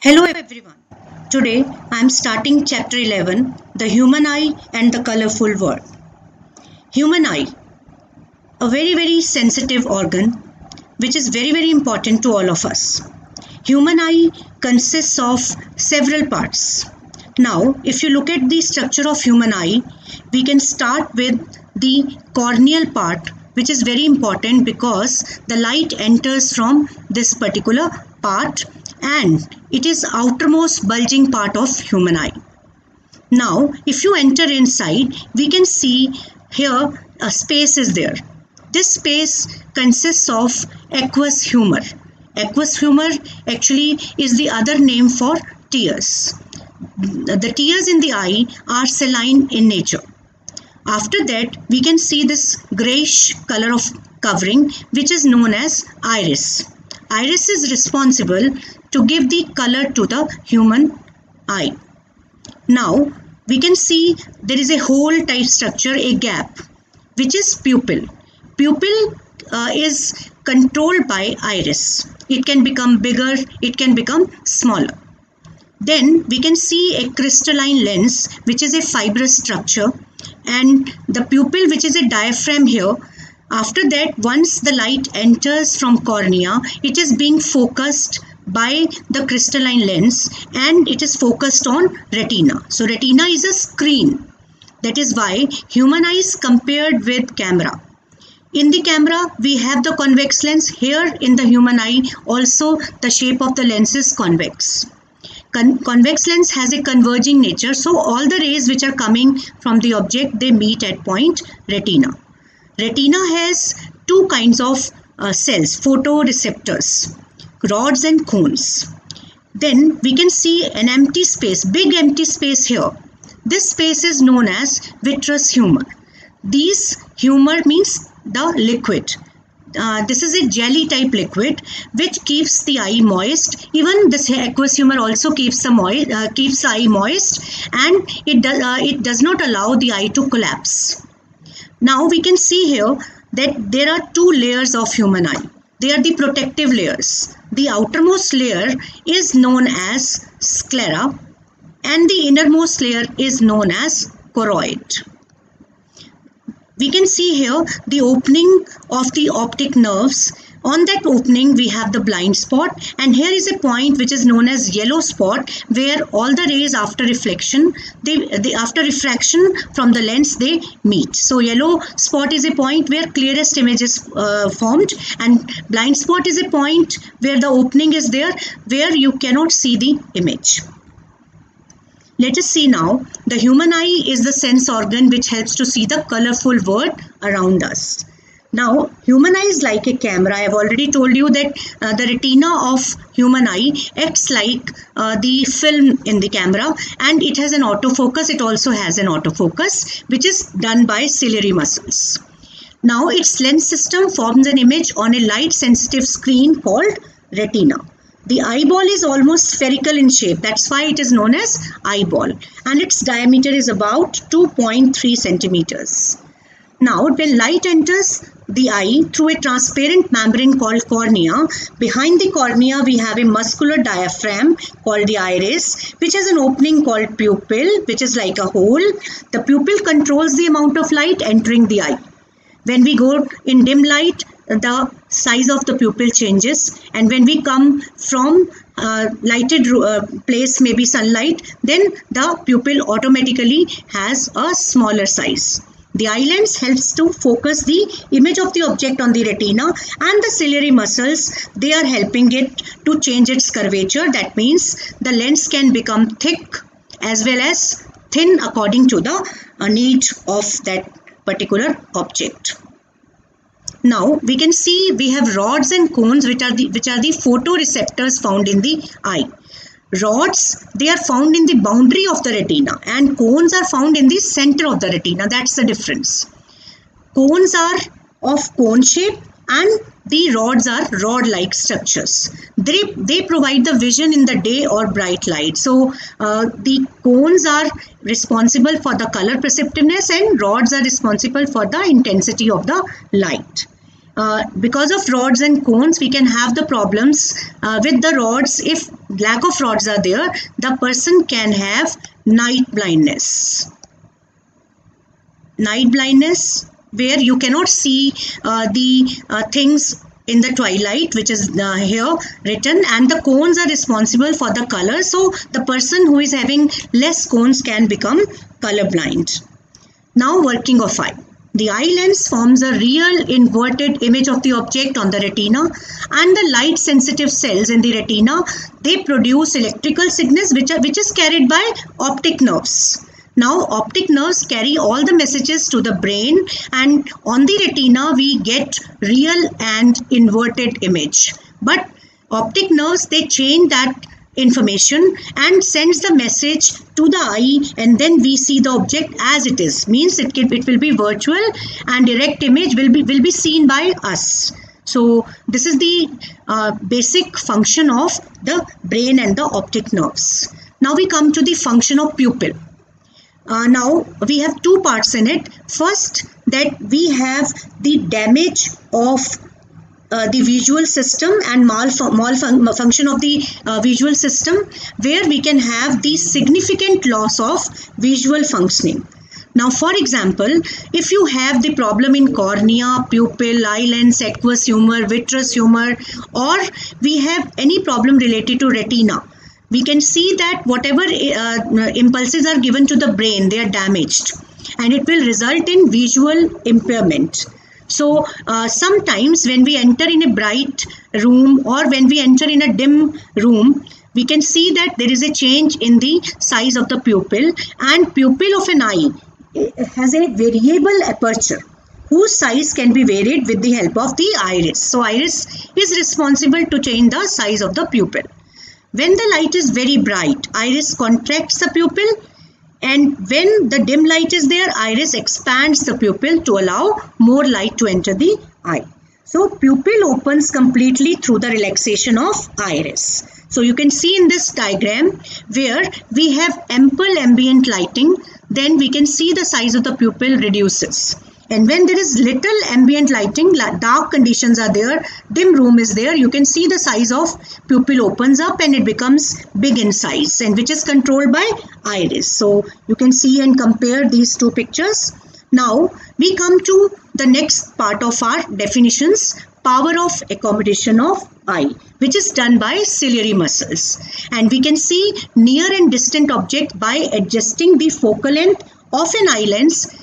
Hello everyone. Today I am starting chapter 11, the human eye and the colorful world. Human eye, a very sensitive organ which is very important to all of us. Human eye consists of several parts. Now, if you look at the structure of human eye, we can start with the corneal part, which is very important because the light enters from this particular part and it is outermost bulging part of human eye. Now, if you enter inside, we can see here a space is there. This space consists of aqueous humor. Aqueous humor actually is the other name for tears. The tears in the eye are saline in nature. After that, we can see this grayish color of covering, which is known as iris. Iris is responsible to give the color to the human eye. Now, we can see there is a hole type structure, a gap, which is pupil. Pupil is controlled by iris. It can become bigger, it can become smaller. Then we can see a crystalline lens, which is a fibrous structure, and the pupil, which is a diaphragm here. After that, once the light enters from cornea, it is being focused by the crystalline lens and it is focused on retina. So retina is a screen. That is why human eye is compared with camera. In the camera, we have the convex lens. Here in the human eye, also the shape of the lens is convex. Convex lens has a converging nature, so all the rays which are coming from the object, they meet at point retina. Retina has two kinds of cells, photoreceptors, rods and cones. Then we can see an empty space, big empty space here. This space is known as vitreous humor. This humor means the liquid. This is a jelly type liquid which keeps the eye moist. Even this aqueous humor also keeps the eye moist, and it does not allow the eye to collapse. Now we can see here that there are two layers of human eye. They are the protective layers. The outermost layer is known as sclera and the innermost layer is known as choroid. We can see here the opening of the optic nerves. On that opening, we have the blind spot, and here is a point which is known as yellow spot, where all the rays after reflection, after refraction from the lens, they meet. So yellow spot is a point where clearest image is formed, and blind spot is a point where the opening is there, where you cannot see the image. Let us see now. The human eye is the sense organ which helps to see the colorful world around us. Now, human eye is like a camera. I have already told you that the retina of human eye acts like the film in the camera, and it has an autofocus. It also has an autofocus which is done by ciliary muscles. Now, its lens system forms an image on a light sensitive screen called retina. The eyeball is almost spherical in shape. That's why it is known as eyeball, and its diameter is about 2.3 centimeters. Now, when light enters the eye through a transparent membrane called cornea, behind the cornea we have a muscular diaphragm called the iris, which has an opening called pupil, which is like a hole. The pupil controls the amount of light entering the eye. When we go in dim light, the size of the pupil changes, and when we come from lighted place, maybe sunlight, then the pupil automatically has a smaller size. The eye lens helps to focus the image of the object on the retina, and the ciliary muscles, they are helping it to change its curvature. That means the lens can become thick as well as thin according to the need of that particular object. Now we can see we have rods and cones which are the photoreceptors found in the eye. Rods, they are found in the boundary of the retina, and cones are found in the center of the retina. That's the difference. Cones are of cone shape and the rods are rod-like structures. They provide the vision in the day or bright light. So the cones are responsible for the color perceptiveness and rods are responsible for the intensity of the light. because of rods and cones, we can have the problems with the rods. If lack of rods are there, the person can have night blindness. Night blindness, where you cannot see the things in the twilight, which is here written, and the cones are responsible for the color. So the person who is having less cones can become colorblind. Now, working of eye. The eye lens forms a real inverted image of the object on the retina, and the light sensitive cells in the retina, they produce electrical signals which is carried by optic nerves. Now, optic nerves carry all the messages to the brain, and on the retina we get real and inverted image. But optic nerves, they change that information and sends the message to the eye, and then we see the object as it is. Means it will be virtual, and direct image will be seen by us. So this is the basic function of the brain and the optic nerves. Now we come to the function of pupil. Now we have two parts in it. First, that we have the damage of the visual system and malfunction of the visual system, where we can have the significant loss of visual functioning. Now, for example, if you have the problem in cornea, pupil, eye lens, aqueous humor, vitreous humor, or we have any problem related to retina, we can see that whatever impulses are given to the brain, they are damaged, and it will result in visual impairment. So sometimes when we enter in a bright room or when we enter in a dim room, we can see that there is a change in the size of the pupil, and pupil of an eye has a variable aperture whose size can be varied with the help of the iris. So iris is responsible to change the size of the pupil. When the light is very bright, iris contracts the pupil, and when the dim light is there, iris expands the pupil to allow more light to enter the eye. So pupil opens completely through the relaxation of iris. So you can see in this diagram where we have ample ambient lighting, then we can see the size of the pupil reduces. And when there is little ambient lighting, dark conditions are there, dim room is there, you can see the size of pupil opens up and it becomes big in size, and which is controlled by iris. So you can see and compare these two pictures. Now we come to the next part of our definitions, power of accommodation of eye, which is done by ciliary muscles. And we can see near and distant object by adjusting the focal length of an eye lens.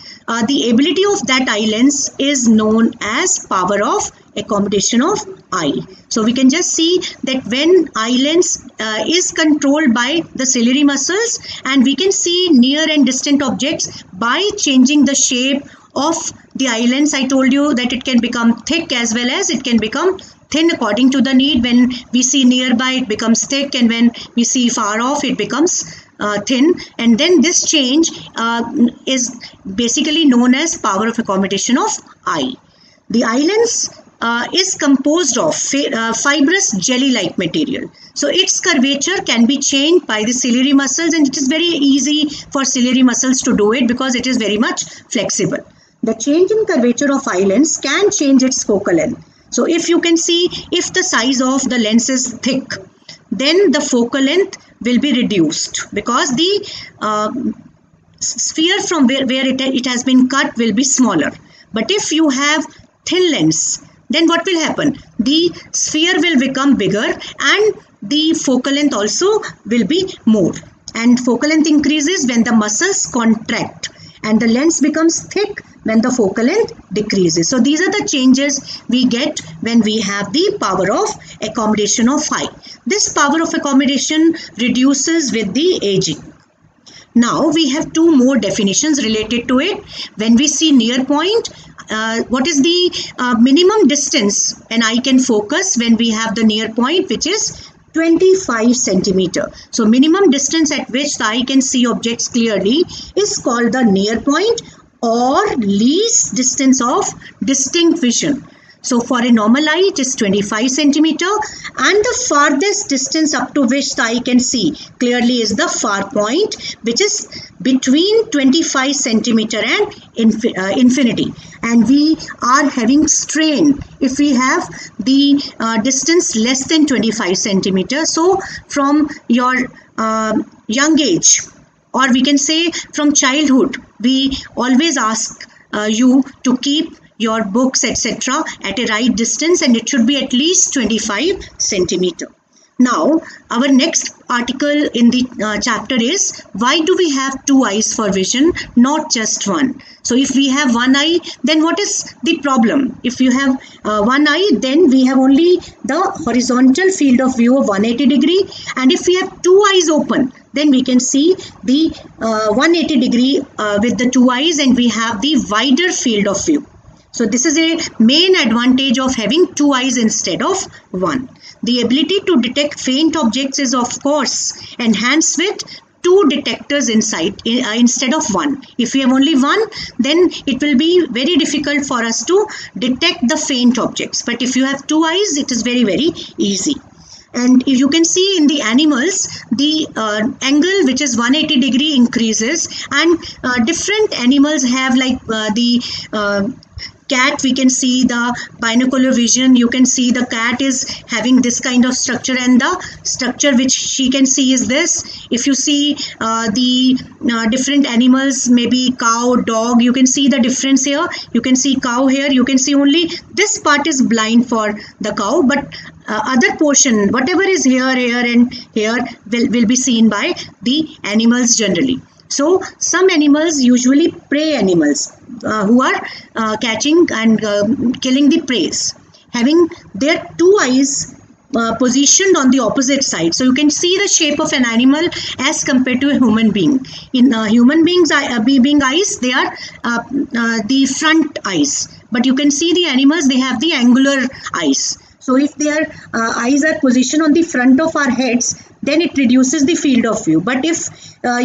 The ability of that eye lens is known as power of accommodation of eye. So we can just see that when eye lens is controlled by the ciliary muscles, and we can see near and distant objects by changing the shape of the eye lens. I told you that it can become thick as well as it can become thin according to the need. When we see nearby, it becomes thick, and when we see far off, it becomes thin. And then this change is basically known as power of accommodation of eye. The eye lens is composed of fibrous jelly-like material. So its curvature can be changed by the ciliary muscles, and it is very easy for ciliary muscles to do it because it is very much flexible. The change in curvature of eye lens can change its focal length. So if you can see, if the size of the lens is thick, then the focal length will be reduced because the sphere from where it has been cut will be smaller. But if you have thin lens, then what will happen? The sphere will become bigger and the focal length also will be more. And focal length increases when the muscles contract, and the lens becomes thick when the focal length decreases. So these are the changes we get when we have the power of accommodation of eye. This power of accommodation reduces with the aging. Now we have two more definitions related to it. When we see near point, what is the minimum distance an eye can focus when we have the near point, which is 25 centimeter. So minimum distance at which the eye can see objects clearly is called the near point or least distance of distinct vision. So for a normal eye, it is 25 centimeter, and the farthest distance up to which the eye can see clearly is the far point, which is between 25 centimeter and infinity. And we are having strain if we have the distance less than 25 centimeter. So from your young age, or we can say from childhood, we always ask you to keep your books etc. at a right distance, and it should be at least 25 centimeter. Now our next article in the chapter is, why do we have two eyes for vision, not just one? So if we have one eye, then what is the problem? If you have one eye, then we have only the horizontal field of view of 180 degree, and if we have two eyes open, then we can see the 180 degree with the two eyes, and we have the wider field of view. So this is a main advantage of having two eyes instead of one. The ability to detect faint objects is of course enhanced with two detectors inside instead of one. If we have only one, then it will be very difficult for us to detect the faint objects. But if you have two eyes, it is very, very easy. And if you can see in the animals, the angle which is 180 degree increases, and different animals have like the cat, we can see the binocular vision. You can see the cat is having this kind of structure, and the structure which she can see is this. If you see the different animals, maybe cow, dog, you can see the difference here. You can see cow here, you can see only this part is blind for the cow, but other portion, whatever is here and here, will be seen by the animals generally. So some animals, usually prey animals, who are catching and killing the prey, having their two eyes positioned on the opposite side. So you can see the shape of an animal as compared to a human being. In human beings' being eyes, they are the front eyes, but you can see the animals, they have the angular eyes. So if their eyes are positioned on the front of our heads, then it reduces the field of view. But if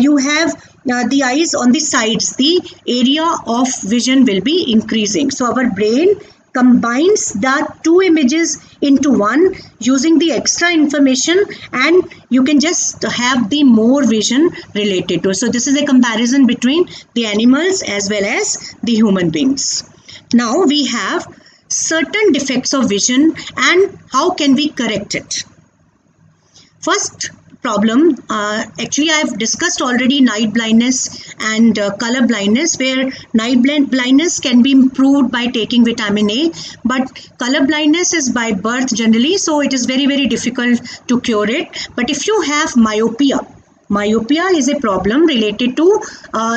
you have the eyes on the sides, the area of vision will be increasing. So our brain combines the two images into one using the extra information, and you can just have the more vision related to it. So this is a comparison between the animals as well as the human beings. Now we have certain defects of vision and how can we correct it. First problem, actually I have discussed already night blindness and color blindness, where night blindness can be improved by taking vitamin A, but color blindness is by birth generally, so it is very, very difficult to cure it. But if you have myopia is a problem related to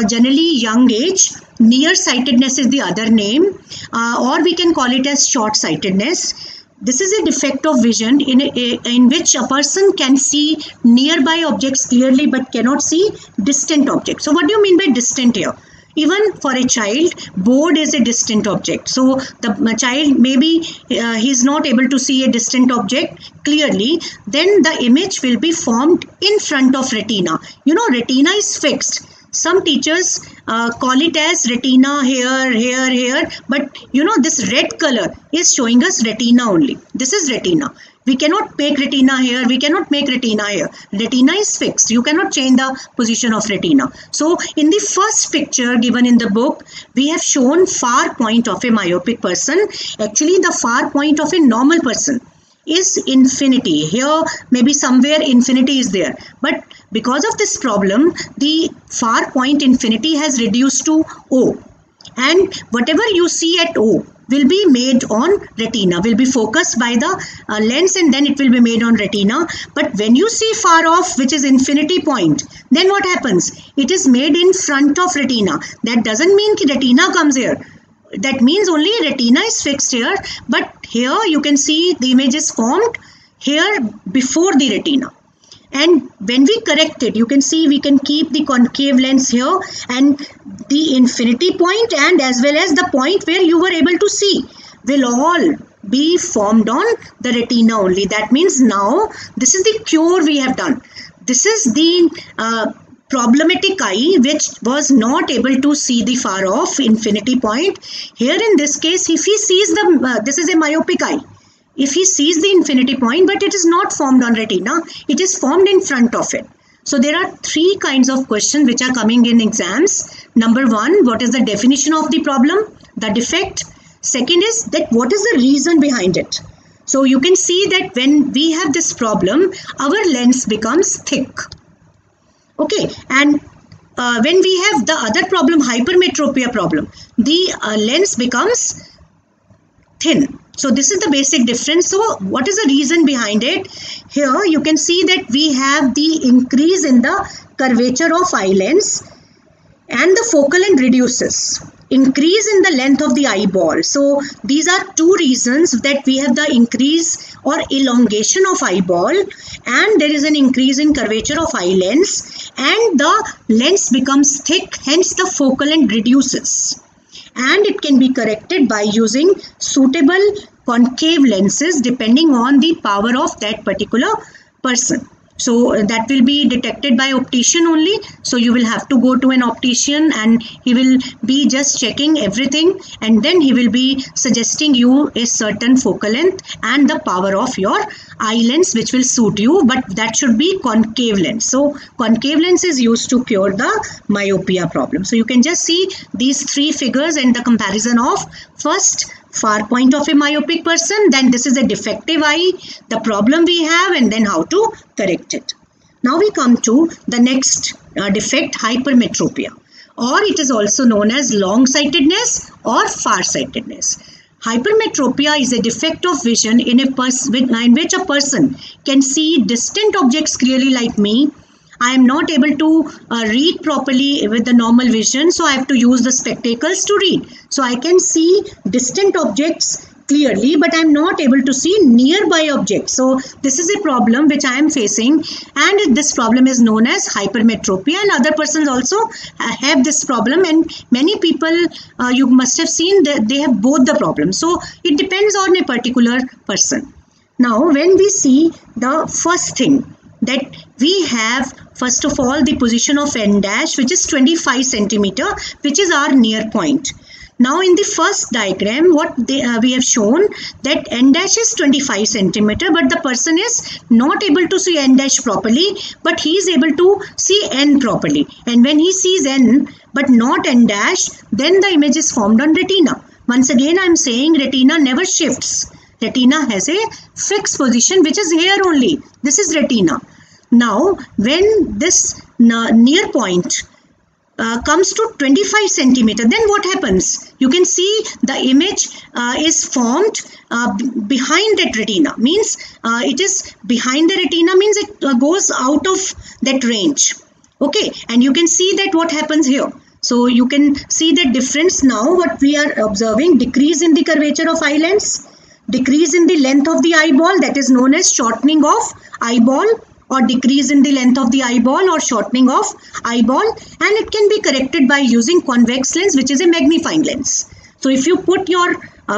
generally young age. Nearsightedness is the other name, or we can call it as short-sightedness. This is a defect of vision in which a person can see nearby objects clearly but cannot see distant objects. So what do you mean by distant here? Even for a child, board is a distant object. So the child, maybe he is not able to see a distant object clearly, then the image will be formed in front of retina. You know, retina is fixed. Some teachers call it as retina here, but you know, this red color is showing us retina only. This is retina. We cannot make retina here, we cannot make retina here. Retina is fixed. You cannot change the position of retina. So in the first picture given in the book, we have shown far point of a myopic person. Actually, the far point of a normal person is infinity. Here maybe somewhere infinity is there, but because of this problem, the far point infinity has reduced to O, and whatever you see at O will be made on retina, will be focused by the lens, and then it will be made on retina. But when you see far off, which is infinity point, then what happens? It is made in front of retina. That doesn't mean that retina comes here. That means only retina is fixed here, but here you can see the image is formed here before the retina. And when we correct it, you can see we can keep the concave lens here, and the infinity point and as well as the point where you were able to see will all be formed on the retina only. That means now this is the cure we have done. This is the problematic eye which was not able to see the far off infinity point. Here in this case, if he sees this is a myopic eye. If he sees the infinity point, but it is not formed on retina, it is formed in front of it. So there are three kinds of questions which are coming in exams. Number one, what is the definition of the problem, the defect? Second is that what is the reason behind it? So you can see that when we have this problem, our lens becomes thick. Okay, and when we have the other problem, hypermetropia problem, the lens becomes thin. So this is the basic difference. So what is the reason behind it? Here you can see that we have the increase in the curvature of eye lens and the focal length reduces. Increase in the length of the eyeball. So these are two reasons that we have the increase or elongation of eyeball, and there is an increase in curvature of eye lens, and the lens becomes thick, hence the focal length reduces. And it can be corrected by using suitable concave lenses depending on the power of that particular person. So that will be detected by optician only. So you will have to go to an optician and he will be just checking everything, and then he will be suggesting you a certain focal length and the power of your eye lens which will suit you, but that should be concave lens. So concave lens is used to cure the myopia problem. So you can just see these three figures and the comparison of first far point of a myopic person, then this is a defective eye, the problem we have, and then how to correct it. Now we come to the next defect, hypermetropia, or it is also known as long-sightedness or far-sightedness. Hypermetropia is a defect of vision in which a person can see distant objects clearly, like me. I am not able to read properly with the normal vision, so I have to use the spectacles to read. So I can see distant objects clearly, but I am not able to see nearby objects. So this is a problem which I am facing, and this problem is known as hypermetropia, and other persons also have this problem, and many people you must have seen that they have both the problems. So it depends on a particular person. Now when we see the first thing, that we have first of all the position of N dash, which is 25 centimeter, which is our near point. Now in the first diagram, what we have shown that N dash is 25 centimeter, but the person is not able to see N dash properly, but he is able to see N properly. And when he sees N but not N dash, then the image is formed on retina. Once again I am saying retina never shifts. Retina has a fixed position which is here only. This is retina. Now when this near point comes to 25 centimeter, then what happens? You can see the image is formed behind that retina. Means it is behind the retina, means it goes out of that range. Okay, and you can see that what happens here. So you can see the difference now. What we are observing, decrease in the curvature of eye lens, decrease in the length of the eyeball, that is known as shortening of eyeball, or decrease in the length of the eyeball or shortening of eyeball, and it can be corrected by using convex lens, which is a magnifying lens. So if you put your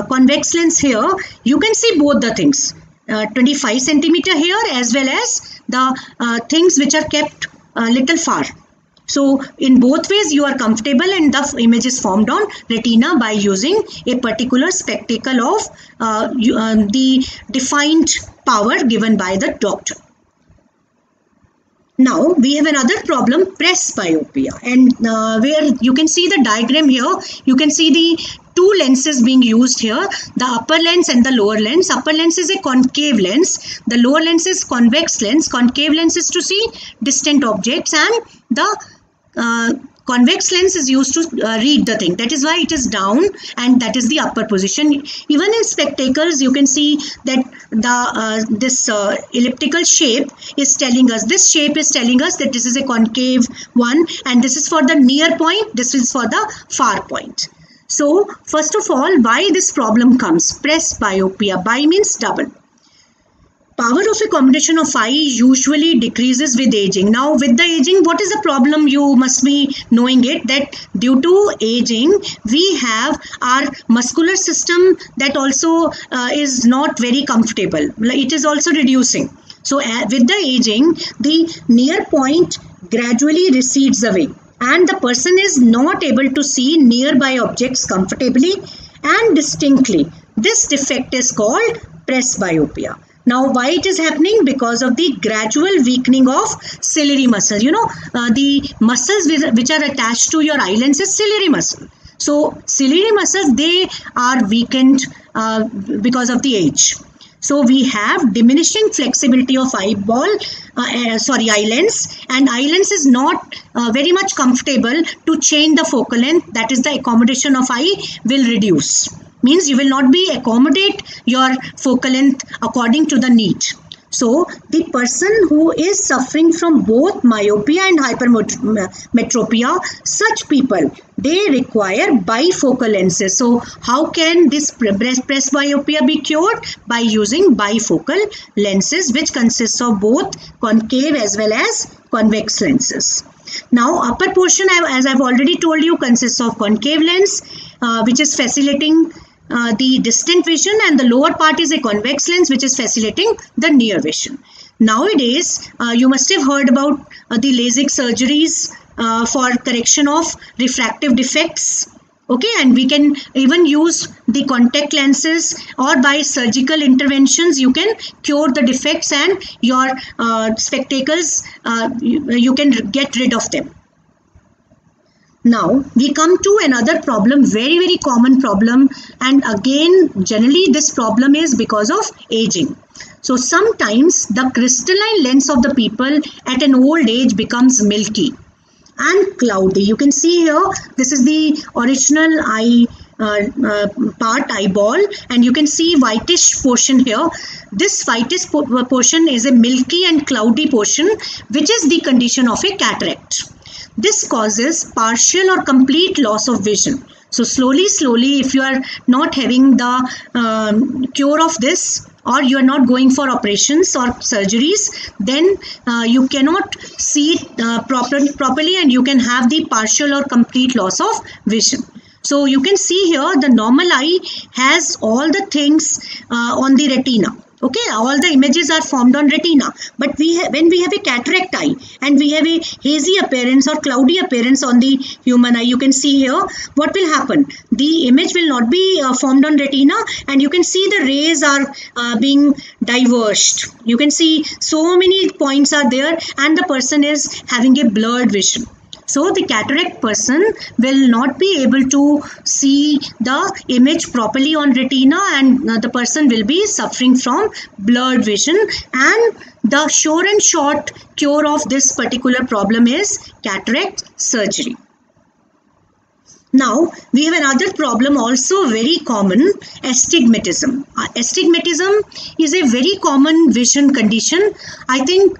convex lens here, you can see both the things, 25 centimeter here as well as the things which are kept a little far. So in both ways you are comfortable, and the image is formed on retina by using a particular spectacle of the defined power given by the doctor. Now we have another problem, presbyopia, and where you can see the diagram here, you can see the two lenses being used here, the upper lens and the lower lens. Upper lens is a concave lens, the lower lens is convex lens. Concave lens is to see distant objects, and the convex lens is used to read the thing. That is why it is down, and that is the upper position. Even in spectacles you can see that the this elliptical shape is telling us, this shape is telling us that this is a concave one, and this is for the near point, this is for the far point. So first of all, why this problem comes? Presbyopia. Bi means double. Power of accommodation of eye usually decreases with aging. Now with the aging, what is the problem? You must be knowing it, that due to aging we have our muscular system that also is not very comfortable. It is also reducing. So with the aging, the near point gradually recedes away and the person is not able to see nearby objects comfortably and distinctly. This defect is called presbyopia. Now, why it is happening? Because of the gradual weakening of ciliary muscle. The muscles which are attached to your eye lens is ciliary muscle. So, ciliary muscles, they are weakened because of the age. So, we have diminishing flexibility of eye lens, and eye lens is not very much comfortable to change the focal length. That is, the accommodation of eye will reduce. Means you will not be accommodate your focal length according to the need. So the person who is suffering from both myopia and hypermetropia, such people, they require bifocal lenses. So how can this presbyopia be cured? By using bifocal lenses, which consists of both concave as well as convex lenses. Now upper portion, as I've already told you, consists of concave lens, which is facilitating the distant vision, and the lower part is a convex lens which is facilitating the near vision. Nowadays, you must have heard about the LASIK surgeries for correction of refractive defects. Okay, and we can even use the contact lenses, or by surgical interventions you can cure the defects and your spectacles, you can get rid of them. Now we come to another problem, very common problem, and again generally this problem is because of aging. So sometimes the crystalline lens of the people at an old age becomes milky and cloudy. You can see here, this is the original eye eyeball, and you can see whitish portion here. This whitish portion is a milky and cloudy portion, which is the condition of a cataract. This causes partial or complete loss of vision. So slowly, if you are not having the cure of this, or you are not going for operations or surgeries, then you cannot see properly, and you can have the partial or complete loss of vision. So you can see here the normal eye has all the things on the retina. Okay, all the images are formed on retina, but when we have a cataract eye and we have a hazy appearance or cloudy appearance on the human eye, you can see here what will happen. The image will not be formed on retina, and you can see the rays are being diverged. You can see so many points are there, and the person is having a blurred vision. So the cataract person will not be able to see the image properly on retina, and the person will be suffering from blurred vision. And the sure and short cure of this particular problem is cataract surgery. Now we have another problem also very common, astigmatism. Astigmatism is a very common vision condition. I think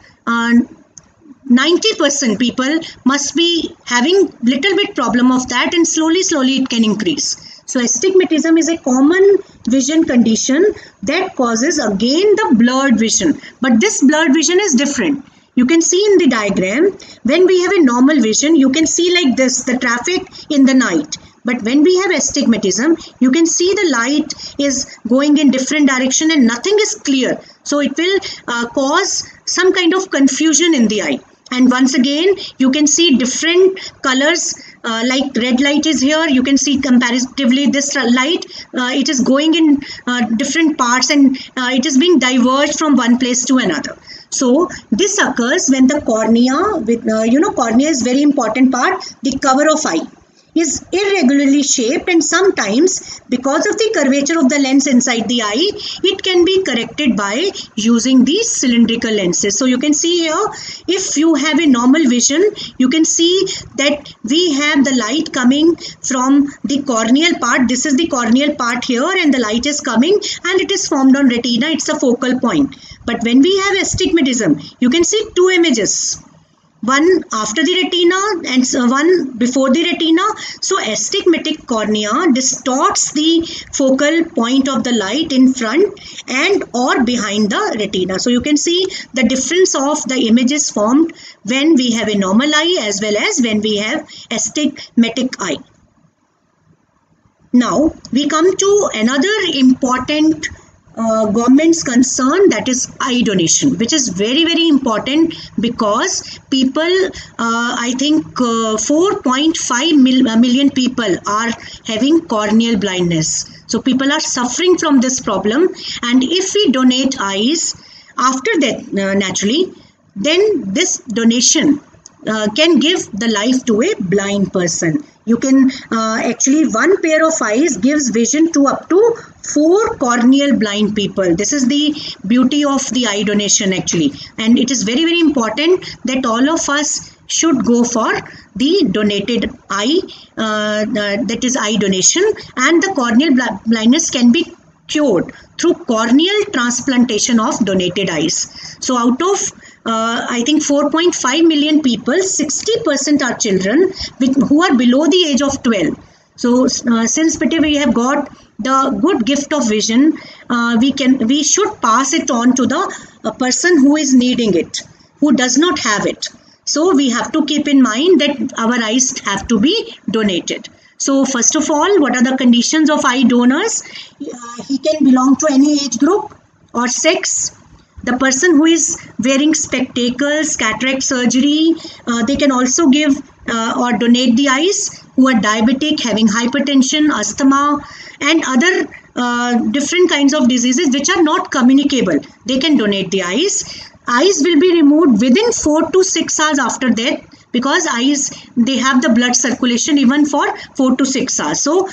90% people must be having little bit problem of that, and slowly it can increase. So astigmatism is a common vision condition that causes again the blurred vision, but this blurred vision is different. You can see in the diagram, when we have a normal vision, you can see like this, the traffic in the night. But when we have astigmatism, you can see the light is going in different direction and nothing is clear. So it will cause some kind of confusion in the eye. And once again, you can see different colors, like red light is here. You can see comparatively this light, it is going in different parts, and it is being diverged from one place to another. So this occurs when the cornea, cornea is very important part, the cover of eye is irregularly shaped, and sometimes because of the curvature of the lens inside the eye, it can be corrected by using these cylindrical lenses. So you can see here, if you have a normal vision, you can see that we have the light coming from the corneal part. This is the corneal part here, and the light is coming and it is formed on retina. It's a focal point. But when we have astigmatism, you can see two images, one after the retina and one before the retina. So astigmatic cornea distorts the focal point of the light in front and or behind the retina. So you can see the difference of the images formed when we have a normal eye as well as when we have astigmatic eye. Now we come to another important government's concern, that is eye donation, which is very very important, because people, I think 4.5 million people are having corneal blindness. So people are suffering from this problem, and if we donate eyes after that, naturally, then this donation can give the life to a blind person. You can actually, one pair of eyes gives vision to up to 4 corneal blind people. This is the beauty of the eye donation actually, and it is very very important that all of us should go for the donated eye, that is eye donation, and the corneal blindness can be cured through corneal transplantation of donated eyes. So out of I think 4.5 million people, 60% are children who are below the age of 12. So since we have got the good gift of vision, we should pass it on to the person who is needing it, who does not have it. So we have to keep in mind that our eyes have to be donated. So first of all, what are the conditions of eye donors? He can belong to any age group or sex. The person who is wearing spectacles, cataract surgery, they can also give or donate the eyes. Who are diabetic, having hypertension, asthma, and other different kinds of diseases which are not communicable, they can donate the eyes. Eyes will be removed within 4 to 6 hours after death, because eyes, they have the blood circulation even for 4 to 6 hours. So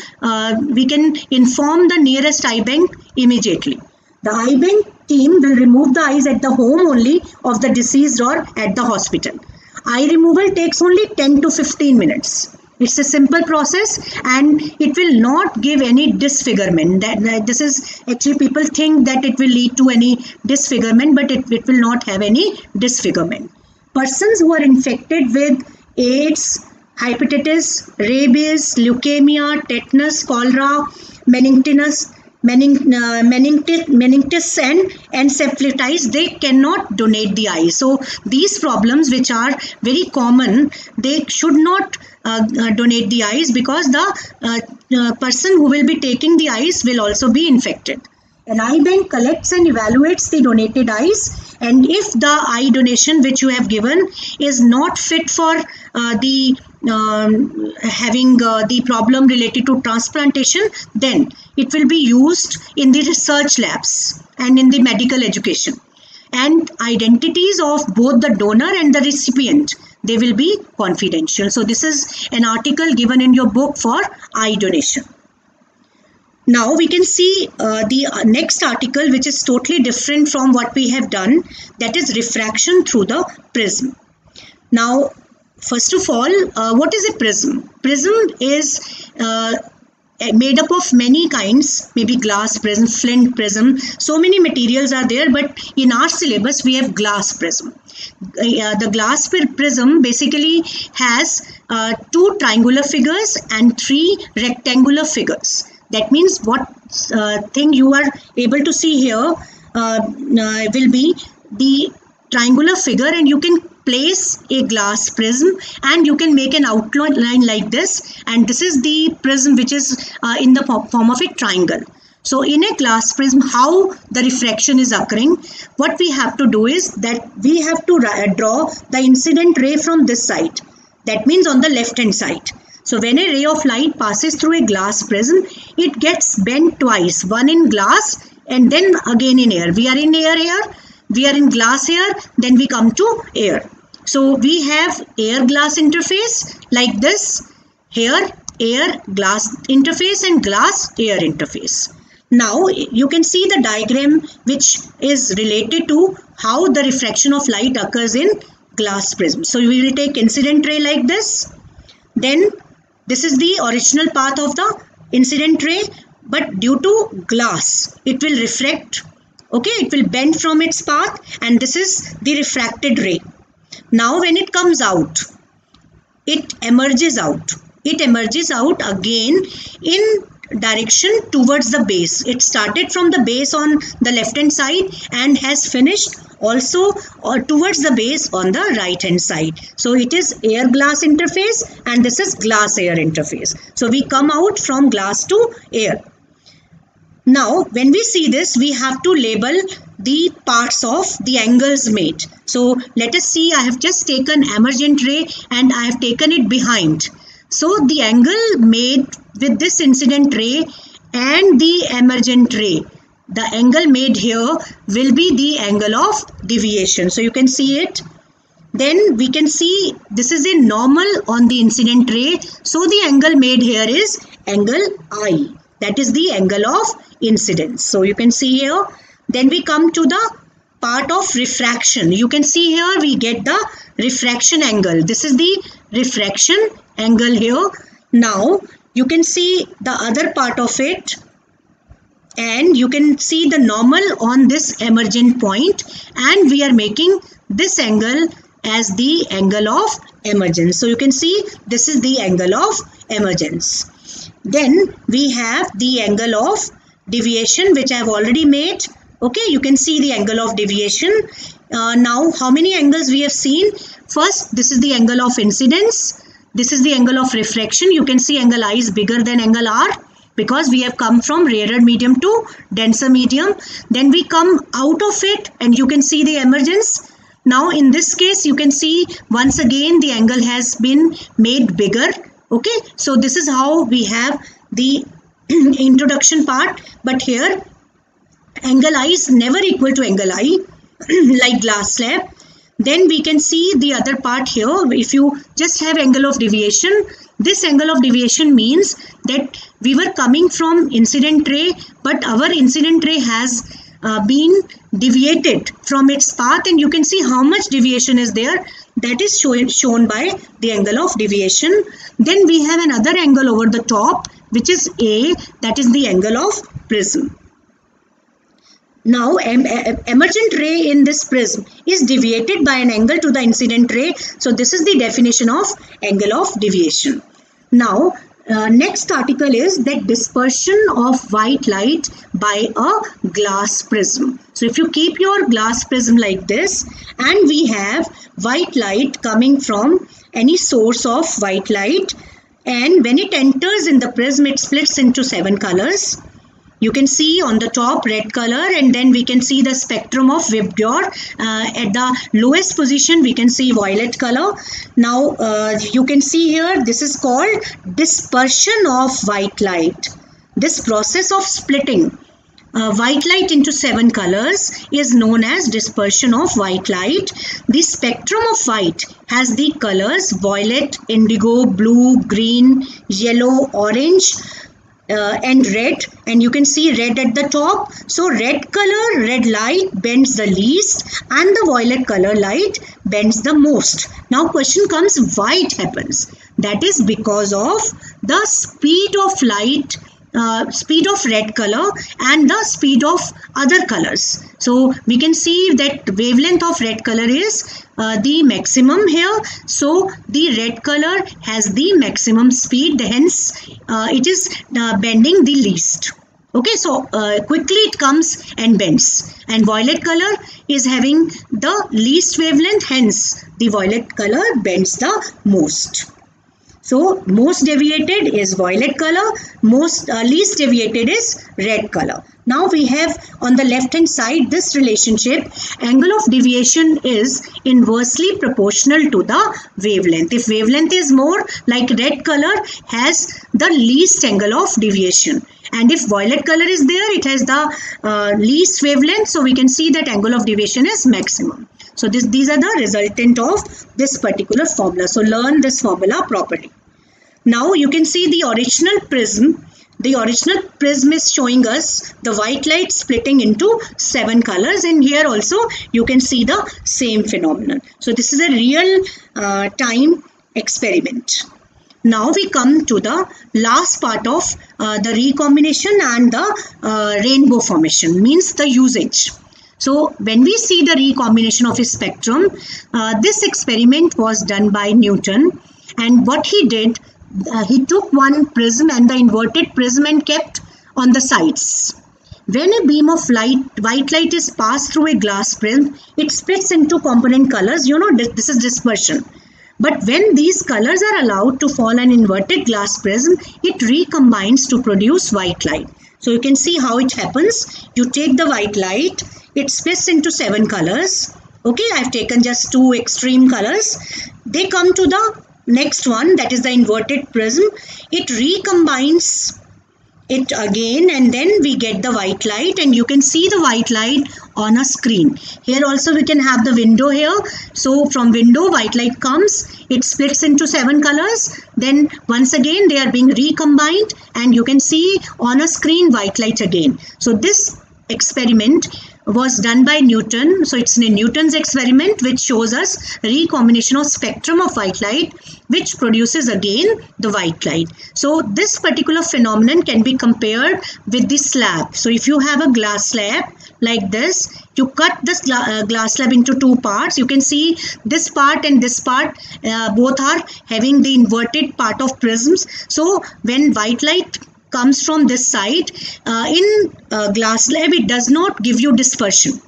we can inform the nearest eye bank immediately. The eye bank team will remove the eyes at the home only of the deceased or at the hospital. Eye removal takes only 10 to 15 minutes. It's a simple process, and it will not give any disfigurement. This is actually, people think that it will lead to any disfigurement, but it will not have any disfigurement. Persons who are infected with AIDS, hepatitis, rabies, leukemia, tetanus, cholera, meningitis and encephalitis, they cannot donate the eye. So these problems, which are very common, they should not donate the eyes, because the person who will be taking the eyes will also be infected. An eye bank collects and evaluates the donated eyes, and if the eye donation which you have given is not fit for the having the problem related to transplantation, then it will be used in the research labs and in the medical education. And identities of both the donor and the recipient, they will be confidential. So this is an article given in your book for eye donation. Now we can see the next article, which is totally different from what we have done, that is refraction through the prism. Now, first of all, what is a prism? Prism is made up of many kinds, maybe glass prism, flint prism, so many materials are there, but in our syllabus we have glass prism. The glass prism basically has 2 triangular figures and 3 rectangular figures. That means what thing you are able to see here will be the triangular figure, and you can place a glass prism and you can make an outline like this, and this is the prism which is in the form of a triangle. So in a glass prism, how the refraction is occurring, what we have to do is that we have to draw the incident ray from this side. That means on the left hand side. So when a ray of light passes through a glass prism, it gets bent twice, one in glass and then again in air. We are in air here, we are in glass here, then we come to air. So we have air glass interface like this, here air glass interface and glass air interface. Now you can see the diagram which is related to how the refraction of light occurs in glass prism. So we will take incident ray like this, then this is the original path of the incident ray, but due to glass it will refract, okay, it will bend from its path, and this is the refracted ray. Now when it comes out, it emerges out again in direction towards the base. It started from the base on the left hand side and has finished also towards the base on the right hand side. So it is air glass interface and this is glass air interface. So we come out from glass to air. Now, when we see this, we have to label the parts of the angles made. So, let us see, I have just taken emergent ray and I have taken it behind. So, the angle made with this incident ray and the emergent ray, the angle made here will be the angle of deviation. So, you can see it. Then we can see this is a normal on the incident ray. So, the angle made here is angle I. That is the angle of incidence. So, you can see here. Then we come to the part of refraction. You can see here we get the refraction angle. This is the refraction angle here. Now, you can see the other part of it. And you can see the normal on this emergent point. And we are making this angle as the angle of emergence. So, you can see this is the angle of emergence. Then we have the angle of deviation, which I have already made. Okay, you can see the angle of deviation. Now, how many angles we have seen? First, this is the angle of incidence. This is the angle of refraction. You can see angle I is bigger than angle R because we have come from rarer medium to denser medium. Then we come out of it and you can see the emergence. Now, in this case, you can see once again the angle has been made bigger. Okay, so this is how we have the introduction part. But here, angle I is never equal to angle I like glass slab. Then we can see the other part here. If you just have angle of deviation, this angle of deviation means that we were coming from incident ray, but our incident ray has been deviated from its path, and you can see how much deviation is there. That is shown by the angle of deviation. Then we have another angle over the top, which is A, that is the angle of prism. Now, emergent ray in this prism is deviated by an angle to the incident ray. So, this is the definition of angle of deviation. Now, next article is that dispersion of white light by a glass prism. So, if you keep your glass prism like this and we have white light coming from any source of white light, and when it enters in the prism, it splits into 7 colors. You can see on the top red color, and then we can see the spectrum of Vibgyor. At the lowest position, we can see violet color. Now, you can see here, this is called dispersion of white light. This process of splitting white light into 7 colors is known as dispersion of white light. The spectrum of white has the colors violet, indigo, blue, green, yellow, orange, and red, and you can see red at the top. So red color, red light bends the least, and the violet color light bends the most. Now question comes, why it happens? That is because of the speed of light, speed of red color and the speed of other colors. So we can see that wavelength of red color is the maximum here. So the red color has the maximum speed, hence it is bending the least. Okay, so quickly it comes and bends, and violet color is having the least wavelength, hence the violet color bends the most. So most deviated is violet color, most least deviated is red color. Now we have on the left hand side this relationship. Angle of deviation is inversely proportional to the wavelength. If wavelength is more, like red color has the least angle of deviation, and if violet color is there, it has the least wavelength. So we can see that angle of deviation is maximum. So these are the resultant of this particular formula. So learn this formula properly. Now you can see the original prism. The original prism is showing us the white light splitting into 7 colors, and here also you can see the same phenomenon. So this is a real time experiment. Now we come to the last part of the recombination and the rainbow formation, means the usage. So when we see the recombination of a spectrum, this experiment was done by Newton, and what he did, he took one prism and the inverted prism and kept on the sides. When a beam of white light is passed through a glass prism, it splits into component colors. You know, this is dispersion. But when these colors are allowed to fall on an inverted glass prism, it recombines to produce white light. So you can see how it happens. You take the white light, it splits into 7 colors. Okay, I've taken just 2 extreme colors. They come to the next one, that is the inverted prism. It recombines it again, and then we get the white light, and you can see the white light on a screen. Here also we can have the window here. So from window, white light comes, it splits into 7 colors, then once again they are being recombined, and you can see on a screen white light again. So this experiment was done by Newton. So it's Newton's experiment which shows us recombination of spectrum of white light, which produces again the white light. So this particular phenomenon can be compared with the slab. So if you have a glass slab like this, you cut this glass slab into 2 parts. You can see this part and this part both are having the inverted part of prisms. So when white light comes from this side, in glass slab it does not give you dispersion.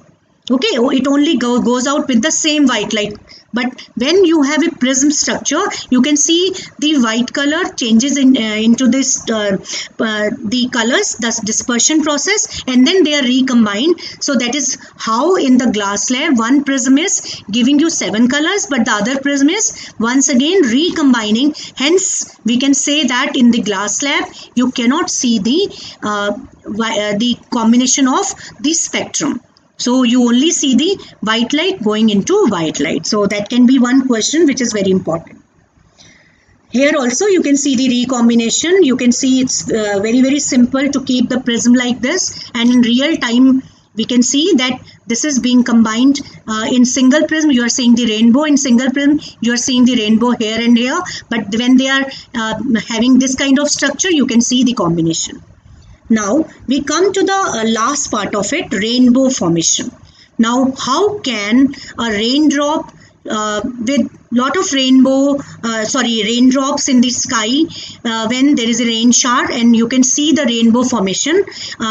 Okay, it only goes out with the same white light. But when you have a prism structure, you can see the white color changes into this the colors, thus dispersion process, and then they are recombined. So that is how in the glass slab one prism is giving you 7 colors, but the other prism is once again recombining. Hence we can say that in the glass slab you cannot see the combination of the spectrum. So you only see the white light going into white light. So that can be one question which is very important. Here also you can see the recombination. You can see it's very simple to keep the prism like this, and in real time we can see that this is being combined in single prism. You are seeing the rainbow. In single prism you are seeing the rainbow here and here, but when they are having this kind of structure, you can see the combination. Now we come to the last part of it, rainbow formation. Now how can a raindrop with lot of raindrops in the sky, when there is a rain shower, and you can see the rainbow formation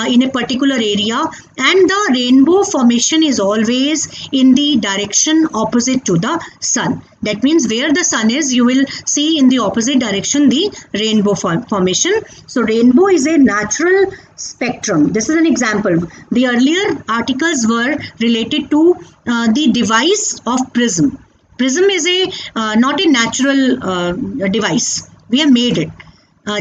in a particular area, and the rainbow formation is always in the direction opposite to the sun. That means where the sun is, you will see in the opposite direction the rainbow formation. So rainbow is a natural spectrum. This is an example. The earlier articles were related to the device of prism. Prism is not a natural device. We have made it.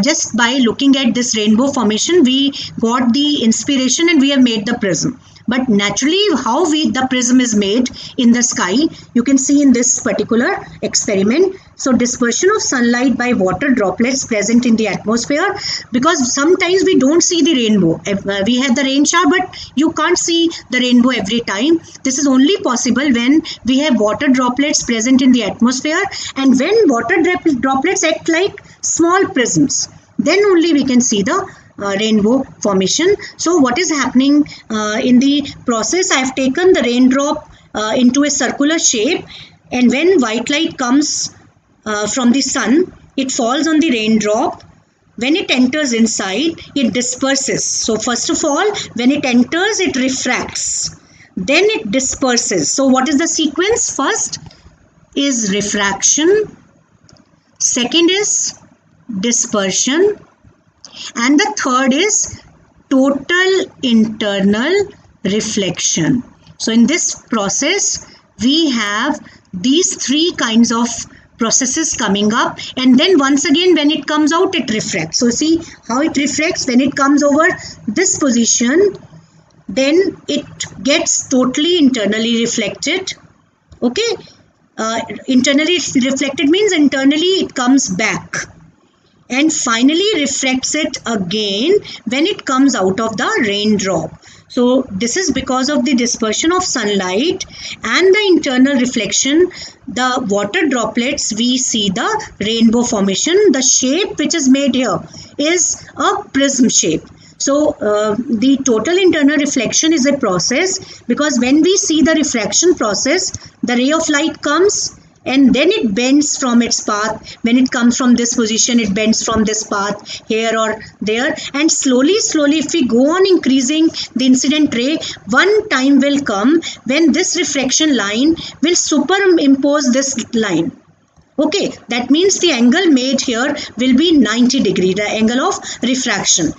Just by looking at this rainbow formation, we got the inspiration and we have made the prism. But naturally, how the prism is made in the sky, you can see in this particular experiment. So dispersion of sunlight by water droplets present in the atmosphere, because sometimes we don't see the rainbow. We have the rain shower, but you can't see the rainbow every time. This is only possible when we have water droplets present in the atmosphere, and when water droplets act like small prisms, then only we can see the rainbow formation. So what is happening in the process, I have taken the raindrop into a circular shape, and when white light comes from the sun, it falls on the raindrop. When it enters inside, it disperses. So first of all, when it enters, it refracts, then it disperses. So what is the sequence? First is refraction, second is dispersion, and the third is total internal reflection. So in this process, we have these 3 kinds of processes coming up, and then once again when it comes out, it refracts. So see how it refracts. When it comes over this position, then it gets totally internally reflected. Okay, internally reflected means internally it comes back, and finally refracts it again when it comes out of the raindrop. So this is because of the dispersion of sunlight and the internal reflection, the water droplets, we see the rainbow formation. The shape which is made here is a prism shape. So the total internal reflection is a process, because when we see the refraction process, the ray of light comes and then it bends from its path. When it comes from this position, it bends from this path here or there, and slowly if we go on increasing the incident ray, one time will come when this refraction line will superimpose this line. Okay, that means the angle made here will be 90 degree, the angle of refraction.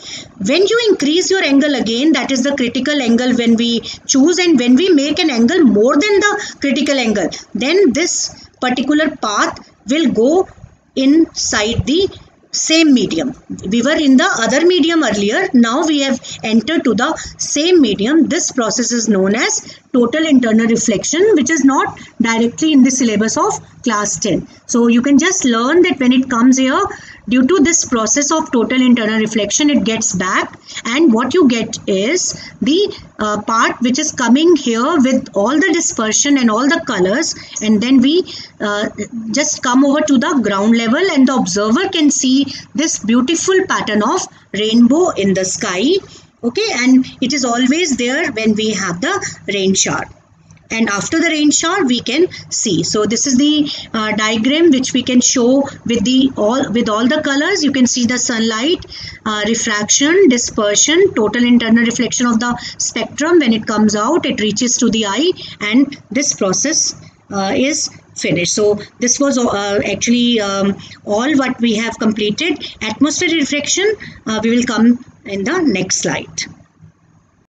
When you increase your angle again, that is the critical angle when we choose, and when we make an angle more than the critical angle, then this particular path will go inside the same medium. We were in the other medium earlier, now we have entered to the same medium. This process is known as total internal reflection, which is not directly in the syllabus of class 10. So you can just learn that when it comes here, due to this process of total internal reflection, it gets back, and what you get is the part which is coming here with all the dispersion and all the colors, and then we just come over to the ground level, and the observer can see this beautiful pattern of rainbow in the sky. Okay, and it is always there when we have the rain shower, and after the rain shower we can see. So this is the diagram which we can show with all the colors. You can see the sunlight, refraction, dispersion, total internal reflection of the spectrum. When it comes out, it reaches to the eye, and this process is finished. So this was actually all what we have completed. Atmospheric refraction we will come in the next slide.